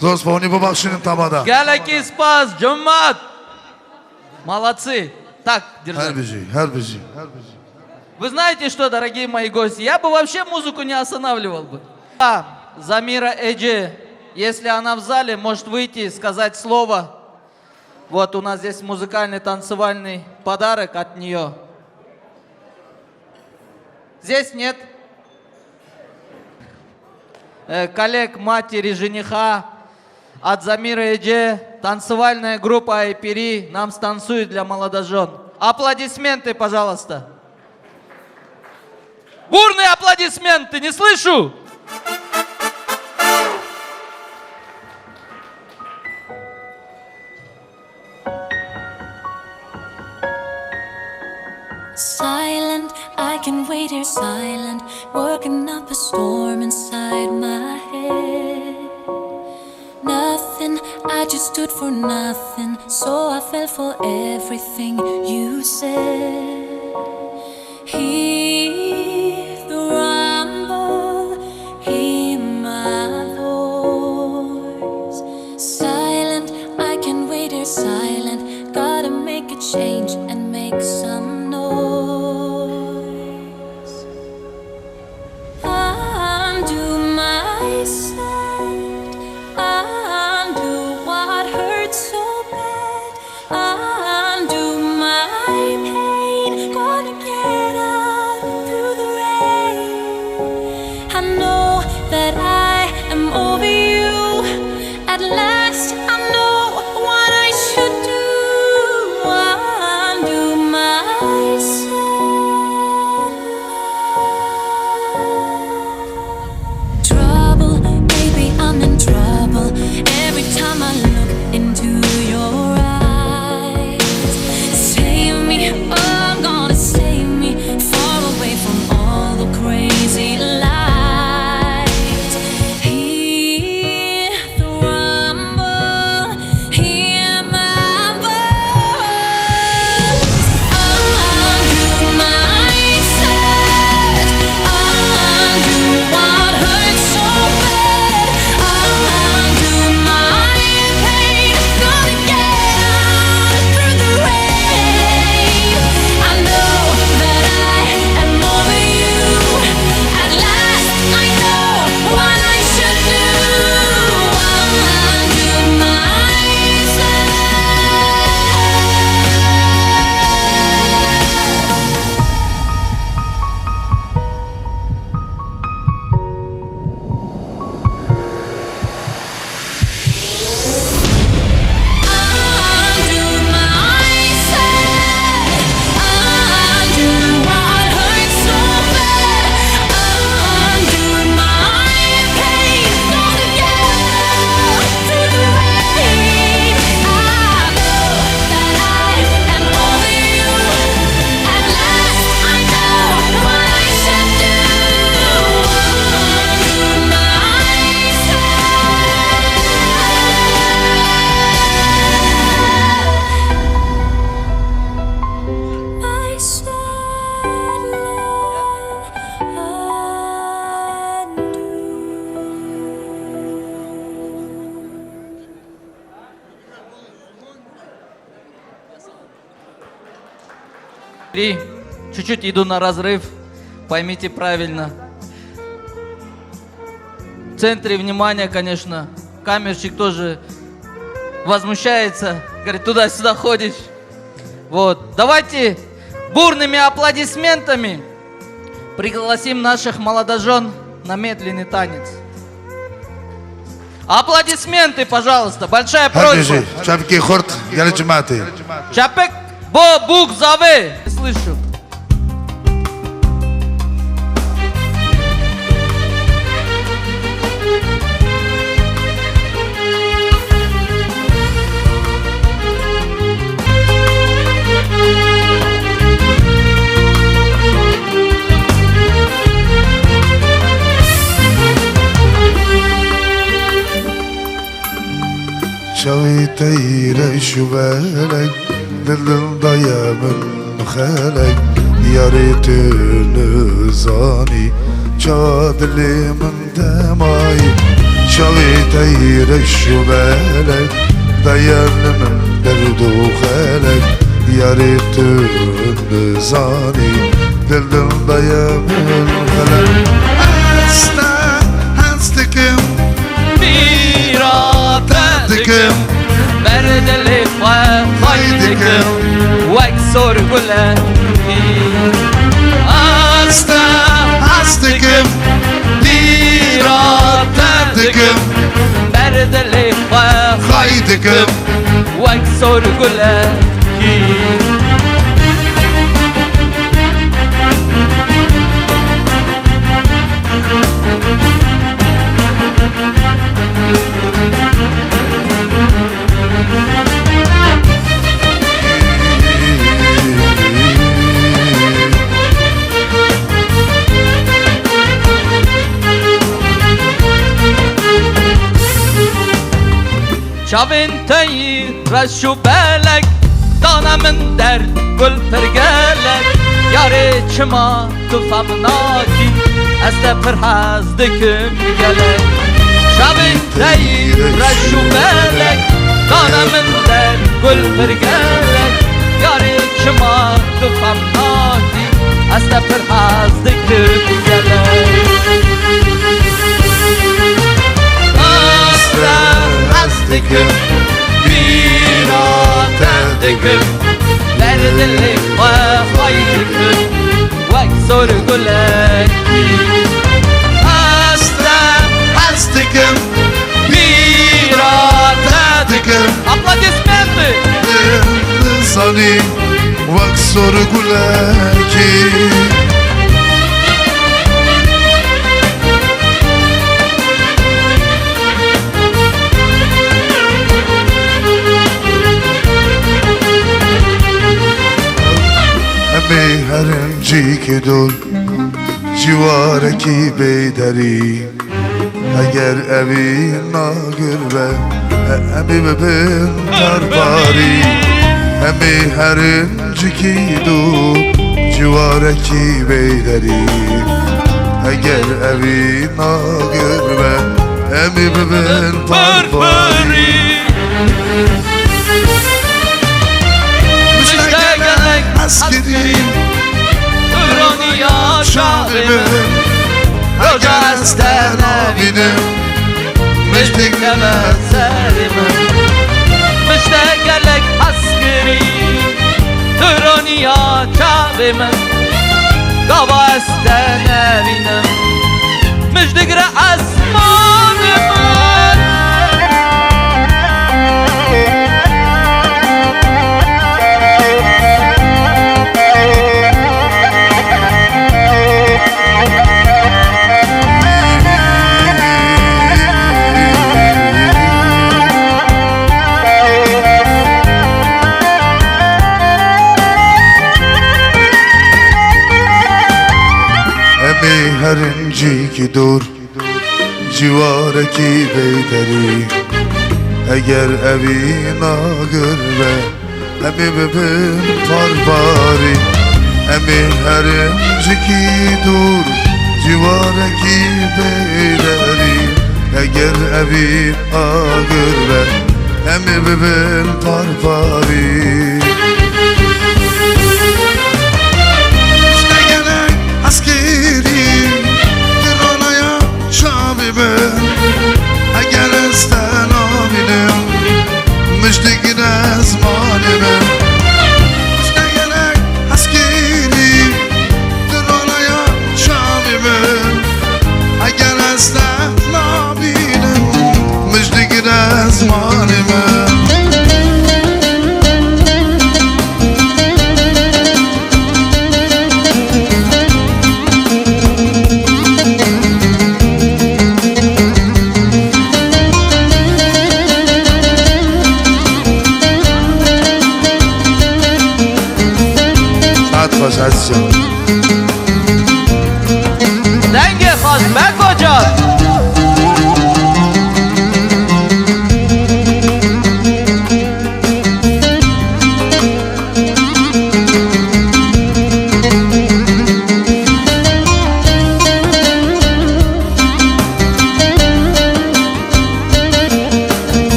Зоспони побакшинин тамада. Галяки спас, Джумат. Молодцы. Так, держать. Хербижи. Вы знаете что, дорогие мои гости, я бы вообще музыку не останавливал бы. Замира Эджи, если она в зале, может выйти и сказать слово. Вот у нас здесь музыкальный танцевальный подарок от нее. Здесь нет. Коллег матери жениха от Замира Эджи, танцевальная группа Айпери нам станцует для молодожен. Аплодисменты, пожалуйста. Бурные аплодисменты, не слышу. Silent, I can wait here silent, working up a storm inside my head. Nothing, I just stood for nothing, so I fell for everything you said. Hear the rumble, hear my change and make some noise. Undo my sad, undo what hurt so bad, undo my pain, gonna get out through the rain. I know that I am over you. At last I know what I should do. Undo my sad love. Trouble, baby, I'm in trouble. Every time I look into your eyes, save me, oh, I'm gonna save me, far away from all the crazy lies. Hear the rumble, hear my voice. Undo my sad, undo what hurt so bad, undo my pain, gonna get out through the rain. I know that I am over you. At last I know what I should do. Undo my undo my sad, undo what hurt so bad, undo my pain, gonna get out through the rain. I know that I am over you. At last I know what I should do. Undo my И чуть-чуть иду на разрыв, поймите правильно. В центре внимания, конечно, камерщик тоже возмущается, говорит, туда-сюда ходишь. Вот, давайте бурными аплодисментами пригласим наших молодожен на медленный танец. Аплодисменты, пожалуйста, большая просьба. Herkese çabuk hort gel cemaati. Чапек, бо, бук, заве. Слышу. شويت يرش بالك دل ضيا من خالك يا ريت نزاني شاد لي من دماي شويت يرش بالك ضيا من درد خالك يا ريت نزاني دل ضيا من خالك هستكم بيراتتكم برد الإخوة خيدكم واكسر كل هستكم بيراتتكم برد الإخوة خيدكم واكسر كل شافنتي رشو بالك دانا من در گل فرگلك یا ريت ما تفهمناكي استفر حزدكم گلك شافنتي رشو بالك دانا من در گل فرگلك یاری چما تو فهمناتی از پر حز دکم گله حز دکم بیرات دکم بردلی خواهی دکم وکسر گلکی هستكم بیرات دكم Aplaudismente! صاني واكسر قلاكي أمي هرنجيك دول جواركي بيدري اگر اوی ناگربه امی ببین درباری امی هرنجی کی دو جوارکی بیدری اگر اوی ناگربه امی ببین درباری مشتاقلک اسکری Urania şahime Roca estene بینم Müştekeme serime Müştekelek askeri Urania şahime Gava estene binem Müştekre asmanime هرنجی کی دور جوارکی بیدری اگر اوی ناگربه امی ببین پارباری امی هرنجی کی دور جوارکی بیدری اگر اوی ناگربه امی ببین پارباری اگر استنامینم مجدگی نزمانم مجدگلک اسکینی درانایا شامیم اگر استنامینم مجدگی نزمانم Denge Hazmet Hoca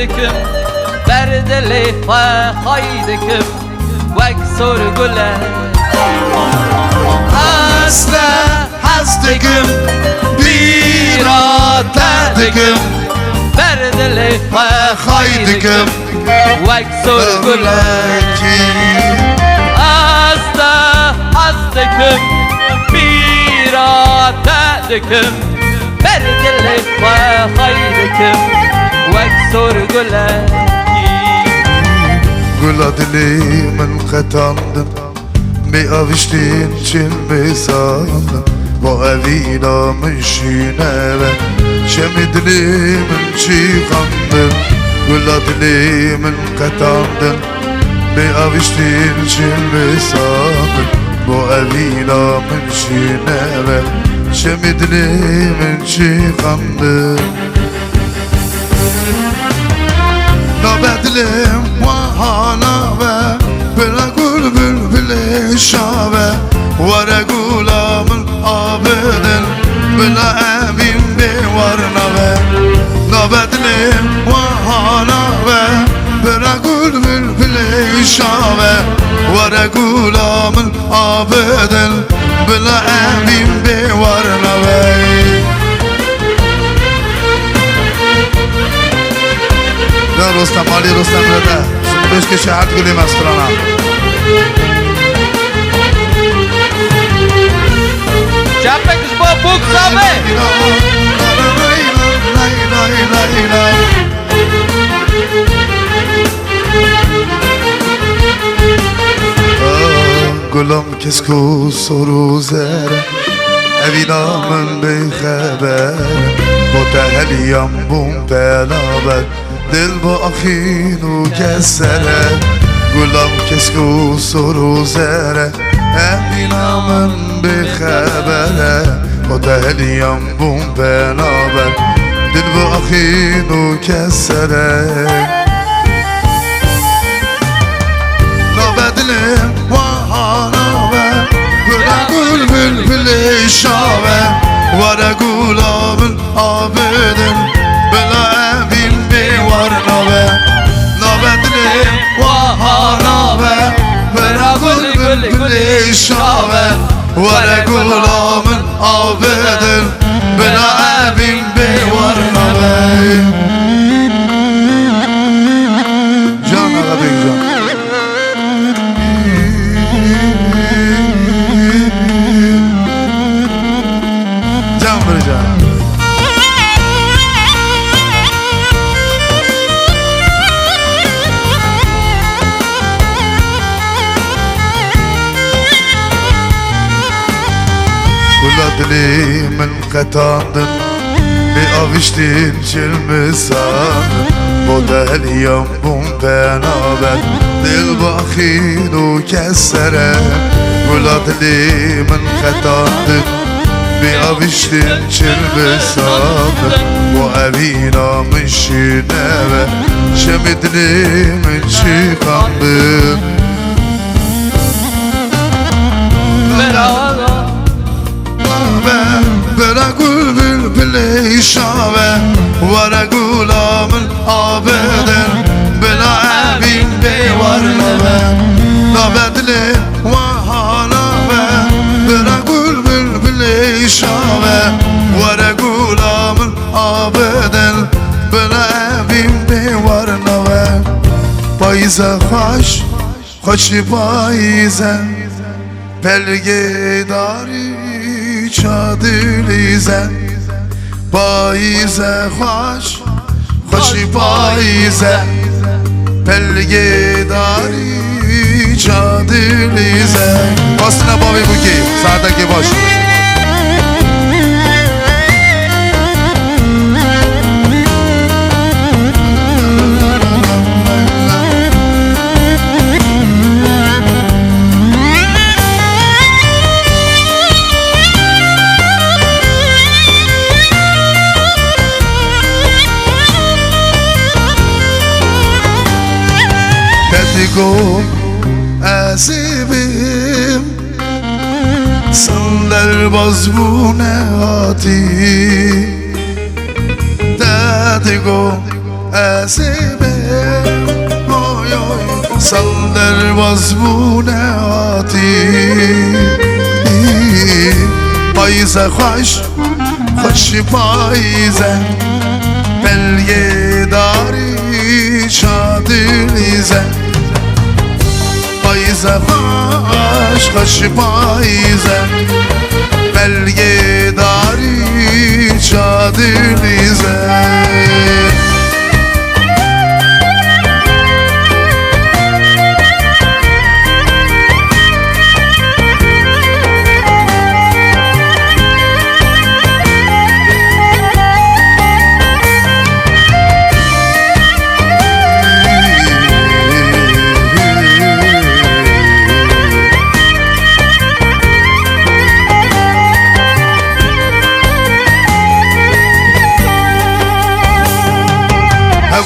دکم بردلی خواهی دکم وکسر گله هستكم بیرات دکم بردلی خواهی دکم وکسر گله هستكم بیرات دکم بردلی خواهی دکم وكسر قلبي قل دلي من قطعندم بأفشتين شن بساندم وأبينا مشينا شمدلي من شي خندم قل دلي من قطعندم بأفشتين شن بساندم وأبينا مشينا شمدلي من شي خندم نبدلم وحالا و بلا گل بلبل شابه ور گلامن آبدن بلا امین بیوار نوه نبدلم و هانوه بلا گل بلبل شابه ور گلامن آبدن بلا امین بیوار نوه رستم مالی رستم رده سنبوش که شهد گلی مسترانا Çapekmiş bu buksabe گلم کسکو سرو زره اوینا من بی خبر با تهلیم بوم بلابر دل با افینو کسره گلم کسکو سرو زره اوینا من بی خبره با تهلیم بوم بلابر دل با افینو کسره نبدلم وحاناوه برگل بلبل شاوه ورگل آبن آبدن بلا امین بیوار نوه نبدلم وحاناوه برگل بلبل شاوه ورگل آبن آبدن بلا امین بیوار نوه جان آقا بیجان دلی من قطاندن بی آوشتین چلمسان با دهلیم بوم بنابر دل باخین و کسره گلا دلی من قطاندن بی آوشتین چلمسان با اوینا من شنوه شمدلی من چیقاندن بلا گل بلبل شاوه ور گلامن آبدن بلا امین بیوار نوه نبدل و حانوه بلا گل بلبل شاوه ور گلامن آبدن بلا امین بیوار نوه پاییزه خوشی پاییزه بلگه داری چادریزه پاییزه خوشی پاییزه پلگه داری چادریزه باستنه بابی بوکی ساعتکی باش گم عزیبیم سندر بازبونه آتی دادگم عزیبیم سندر بازبونه آتی پاییزه خوشی پاییزه بلگه داری چادریزه پاییزه خوش پاییزه بلگه داری چادریزه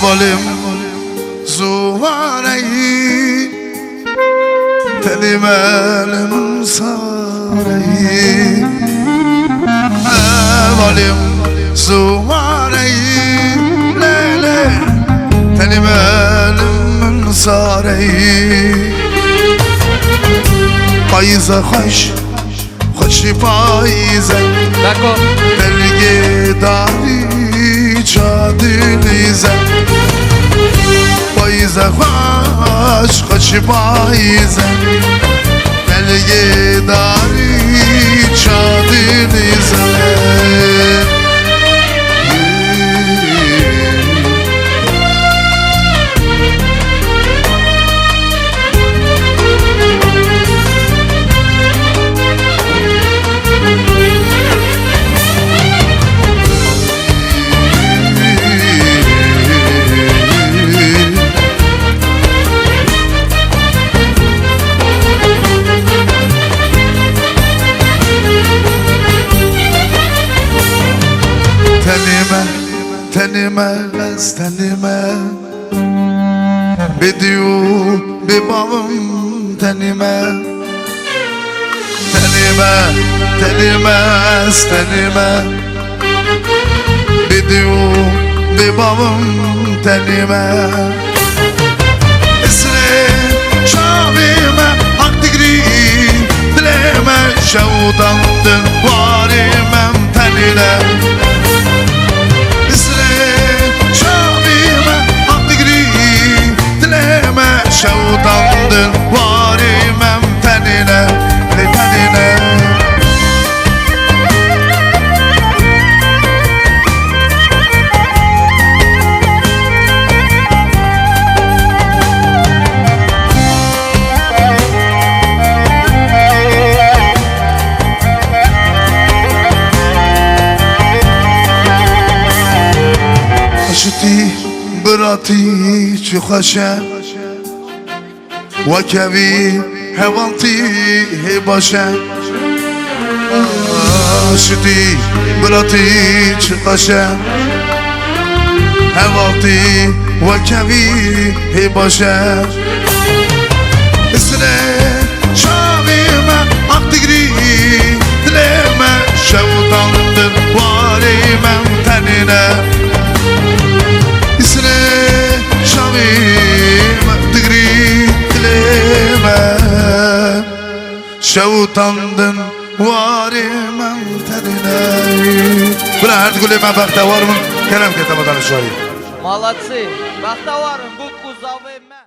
حوالم زوانهی Telim elimin sareyi Evalim suvareyi Lele Telim elimin sareyi Payıza hoş Hoşi payıza D'accord. Belge dari çadilize Payıza hoş Hoşi payıza Belge dari çadilize tenime Bediyu bibavım tenime Bediyu bibavım tenime Esre şavime hak digri Dileme şevdandır varimem tenine Şevdandır varimem tenine tenine Aşıti bırati çıkaşa وكبي هوانتي هباشا شدي بلاتي چقاشا هوانتي وكبي هباشا اسره شابي ما اقتقري دلما شوطاندر واري من تنينه اسره شابي ما اقتقري شوطاندن وارمن تدني بلا تقول لي ما بختوار من كلام كتابة الشاعر Молодцы. Бахтаварым, bu kuzavы